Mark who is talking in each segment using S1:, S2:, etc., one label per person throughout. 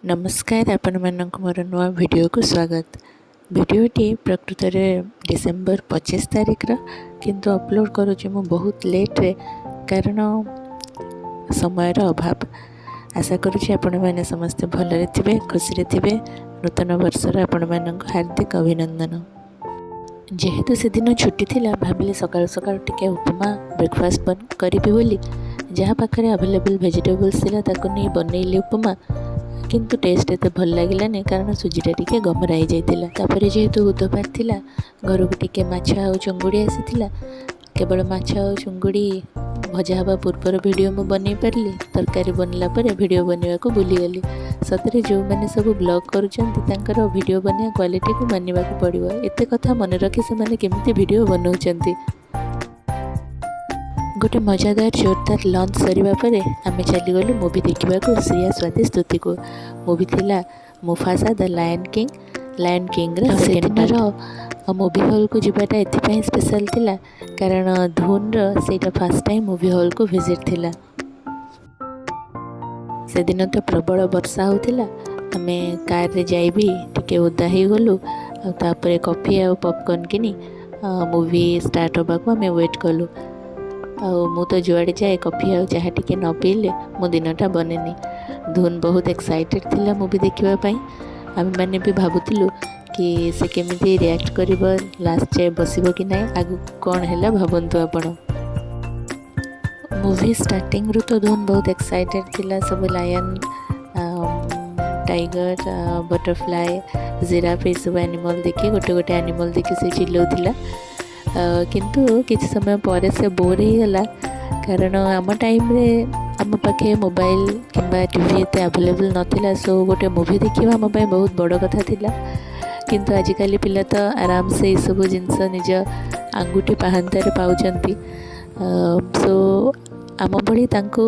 S1: नमस्कार आपण मानक मोर नुआ वीडियो को स्वागत। वीडियोटी प्रकृत में डिसेम्बर 25 तारिख किंतु अपलोड करुँच मु बहुत लेट रे कारण समय अभाव। आशा करुँच आपण मैंने समस्ते भलरे थे खुशी थे। नूतन वर्षर आपण मानक हार्दिक अभिनंदन। जेहेतु से दिन छुट्टी थिला भाविले सकाल सकाल टिके उपमा ब्रेकफास्ट बन करी बोली जहाँ पाखे अवेलेबल वेजिटेबल्स थिला ताको नहीं बनैली उपमा किंतु टेस्ट एत भल लगे कारण सुजीटा टी गमरा हो जाता। जेहेतु बुधवार थिला घर को टिके माछ आ चुंगुड़ी आसी केवल माछ आ चुंगुड़ी भजा हवा पूर्वर वीडियो मु बन पारि तरकारी बनला वीडियो बनवा को भूलीगली। सतरे जो मैंने सब ब्लॉग कर वीडियो बनवा क्वालिटी को मानवा पड़ो एत कथा मन रखी से केमिति वीडियो बनाऊँ। गोटे मजादार जोरदार लंच सरिबा परे आमे चलीगलु मूवी देखा श्रिया स्वाति स्तुति को। मूवी थिला Mufasa the lion king movie hall को जीवाटा एथिपाई स्पेशल थिला कारण धून सेटा फर्स्ट टाइम मूवी हॉल को विजिट थिला। से दिन तो प्रबल वर्षा होतिला आमे कार रे जाइबी टिके ओदा ही गलु तापरे कॉफी आ पॉपकॉर्न किनी मूवी स्टार्ट होबा को आमे वेट कलु। मु तो जुआड़े जाए कॉफी आ चाह टिके न पीले मो दिनटा बनेनी। धून बहुत एक्साइटेड थिला मूवी देखापी। आम मैंने भी भावुलु कि से केमिति रिएक्ट करिवो लास्ट जाए बसिबो कि नहीं आगु कौन है भावतु आपण। मूवी स्टार्टिंग रु तो धून बहुत एक्साइटेड थिला सब लायन टाइगर बटरफ्लाई जिराफ ये सब एनिमल देखी गोटे गोटे एनिमल देखी से चिल्लाउथिला किंतु किसी समय पर से बोर हो गला कारण आम टाइम रे आम पाखे मोबाइल किंबा टीवी एत अवेलेबल नथिला। सो गोटे मूवी देखा आम बहुत बड़ कथा थिला किंतु आजिकल पिला तो आराम से ये सब जिनस निज आंगुठी पाहांतारे पाउचंती। सो आम भली तांको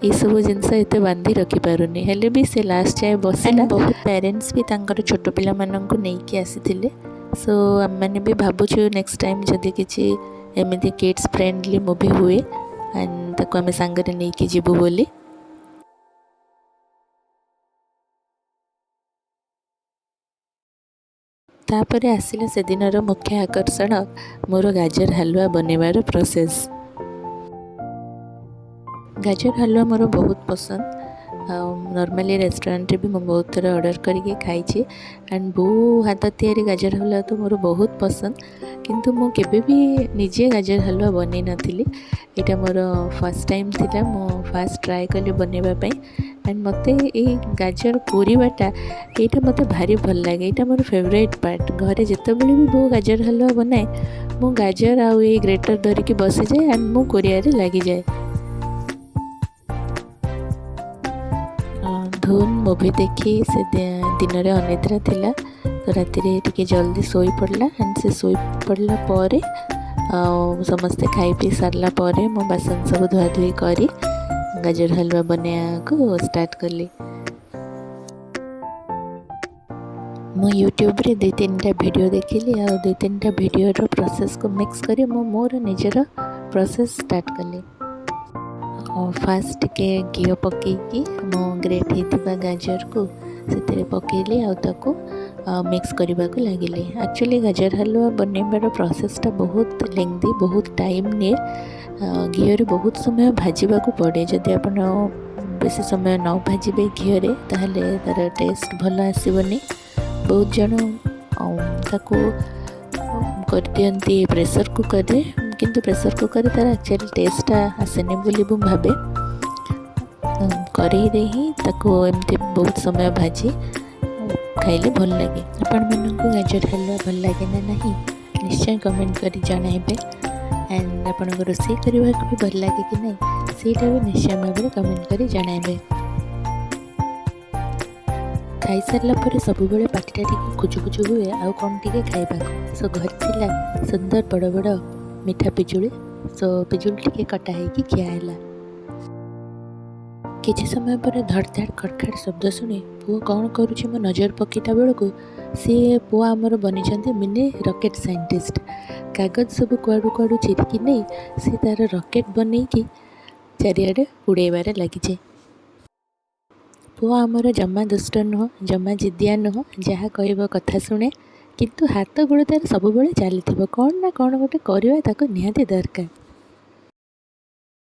S1: ये सब जिनस एत बांधी रखी पारुनी हेले भी से लास्ट जाए बसिला। बहुत पेरेंट्स भी तांकर छोट पिला माननकु नेकी आसीथिले। सो आम मैंने भी भावुँ नेक्स्ट टाइम जदि किसी एमती किड्स फ्रेंडली मूवी हुए एंड ताको आमे सांगरे नहीं कि जीवु बोली। तापर आसिला से दिनर मुख्य आकर्षण मोर गाजर हलवा बनेबार प्रोसेस। गाजर हलवा मोर बहुत पसंद। नॉर्मली रेस्टोरेंट भी मैं बहुत थोड़ा ऑर्डर करके खाई एंड बो हाथ तैयारी गाजर हलवा तो मोर बहुत पसंद किंतु मु केबे भी निजे गाजर हलवा बनै नथिली। एटा मोर फर्स्ट टाइम थिला मो फर्स्ट ट्राई कली बनेबा पई एंड मते ए गाजर कोरीबाटा एटा मते भारी भल लागे। एटा मोर फेवरेट पार्ट। घरे जते बेले भी बो गाजर हलवा बनाए मु गाजर आ ए ग्रेटर धरिकी बसी जाए एंड मु कोरियारे लागी जाए। धून मूवी देखी से दिन में अनिद्रा थिला तो राति टिके जल्दी सोई पड़ला एंड से सोई पड़ला परे समस्ते खाई पी सारला परे मो बासन सब धुआ धुई करी गाजर हलवा बनया को स्टार्ट कली। मु यूट्यूब रे 2-3टा वीडियो देखिली आ 2-3टा वीडियो रो प्रोसेस को मिक्स करी मो मोर निजर प्रोसेस स्टार्ट कली। फास्ट के घी पकईकी मो ग्रेट होता गाजर को से पकईली आको मिक्स करने को लगिले। एक्चुअली गाजर हलवा बनइबार प्रोसेसटा बहुत लेंथी बहुत टाइम निए। घी बहुत समय भाजवा को पड़े जदि आप बेसी समय न भाजबे घी ताहले तार टेस्ट भल आसबनी। बहुत जन ताको कर दियंती प्रेशर कुकर रे किंतु प्रेशर कुकर तार एक्चुअली टेस्टा आसेनी बोली मु भावे कड़ई रे ही ताको एमती बहुत समय भाजी खाइले भल लगे। आपण मानकु गाजर हलवा भल लगे ना नहीं निश्चय कमेंट करी जणाइबे एंड आपण को रोषेई करबा को भी भल लगे कि नहीं सेटा भी निश्चय भाव कमेंट करी जणाइबे। खाई सारला पर सब बेले पाटिटा टिके खुजु खुजु हुए आउ कौन टिके खाइबा। सो घर थिला सुंदर बड़ बड़ मीठा पिजुली। सो पिजुली टिके कटा है खियाला। किसी समय पर धड़धाड़ खड़खाड़ शब्द शुणी पुओ कौन करुँच मो नजर पकेटा बेलू सी पुओ आमर बनी मिनी रॉकेट साइंटिस्ट। कागज सब कुआड़ू कुआड़ू चिरिकी नहीं सी तार रॉकेट बनईकी चारिआडे उड़ेबार लगी। पुओ आमर जमा दुष्ट नुह जमा जिदिया नुह जहाँ कह कथा शुणे किंतु हाथ गोड़ तार सब चली कौन ना कौन गोटे करवा निहाती दरकार।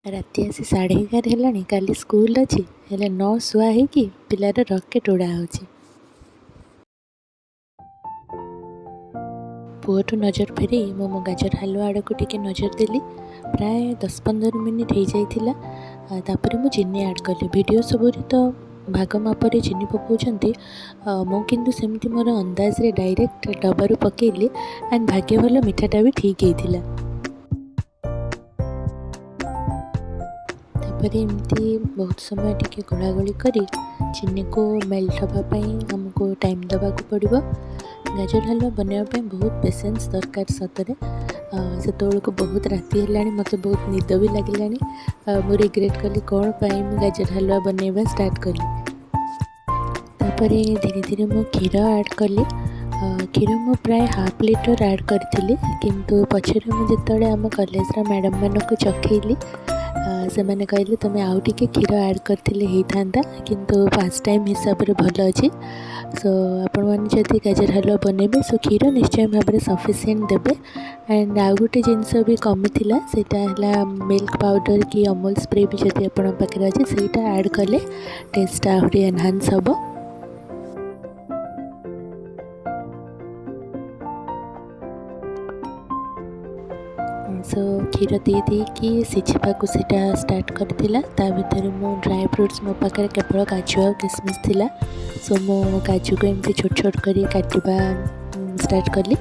S1: राति आसी 11:30 है काली स्कूल अच्छी हेले न शुआ हो पिलार रकेट उड़ा हो पुओठू नजर फेरी मो गाजर हलवा आड़ को टिके नजर देली प्राय 10-15 मिनिट हो जाता मु चीनी आड कली वीडियो सबुरी तो भाग मापर चीनी पकाउछंती मु किंतु सेमती मोर अंदाज रे डायरेक्ट डबारू पकेली एंड भाग्य भल मिठाटा भी ठीक होता। एमती बहुत समय टिके गोलागोली करी चीनी को मेल्ट हाँपाई आमको टाइम देवाक पड़ो। गाजर हलवा बनवाई बहुत पेसेंस दरकार सतरे से को बहुत राति है मत बहुत निद भी लगे मु रिग्रेट कली कौन पाई मु गाजर हलवा बनवा स्टार्ट कली। धीरे धीरे मु क्षीर ऐड कली क्षीर मु प्राय 1/2 लीटर ऐड करी किंतु पछरे मुझे आम कॉलेज मैडम मानक चखैली से मैंने कहले तुम्हें आउ टिके क्षीर ऐड करथिले हेइथांता किंतु फास्ट टाइम हिसाब रे भल अछि। सो आपण मैंने जदि गाजर हलवा बनइबे सो क्षीर निश्चय भाव में सफिसीयंट देबे। एंड आउ गोटे जिनस भी कमी थिला सेटा हला मिल्क पाउडर कि अमूल स्प्रे भी जदि आपण पाखे अच्छे सेटा ऐड कले टेस्ट आहरी एनहांस हबो। सो क्षीर दे कि सिझाक स्टार्ट करथिला भितर मु ड्राई फ्रुट्स मो पाखे केवल काजू और किशमिश थिला। सो मो काजू को एमती छोट छोट कर काटिबा स्टार्ट कली।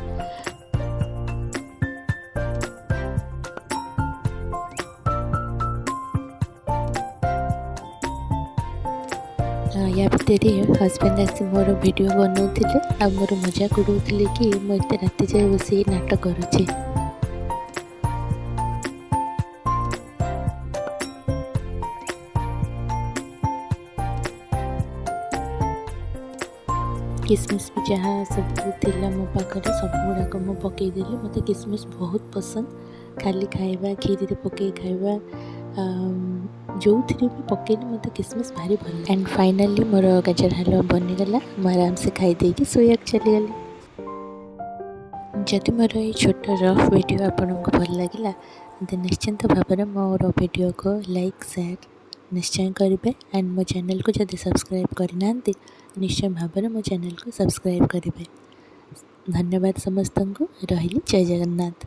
S1: या भितर हजबैंड आसी मोर वीडियो बनाऊे आ मोर मजाक उड़ाऊे कि मुझे राति जाए बस नाटक करुच्छे। किशमिश भी जहाँ सब थिला मो पाखे सब गुड़ाक मु पकईदेली मत किशमिश बहुत पसंद खाली खाइबा खीरी रे पकई खाइबा जो थी भी पकईली मत किशमिश भारी भल। एंड फाइनली मोर गाजर हलवा बनीगला मैं आराम से खाई देकी सोयाक चलीगली। जदि मोर ये छोट रफ वीडियो आपन को भल लगिला निश्चिंत भाव में मोर वीडियो को लाइक शेयर निश्चय करेंगे। एंड मो चैनल को जब सब्सक्राइब करना निश्चय भाव में मो चैनल को सब्सक्राइब करेंगे। धन्यवाद समस्त को रही जय जगन्नाथ।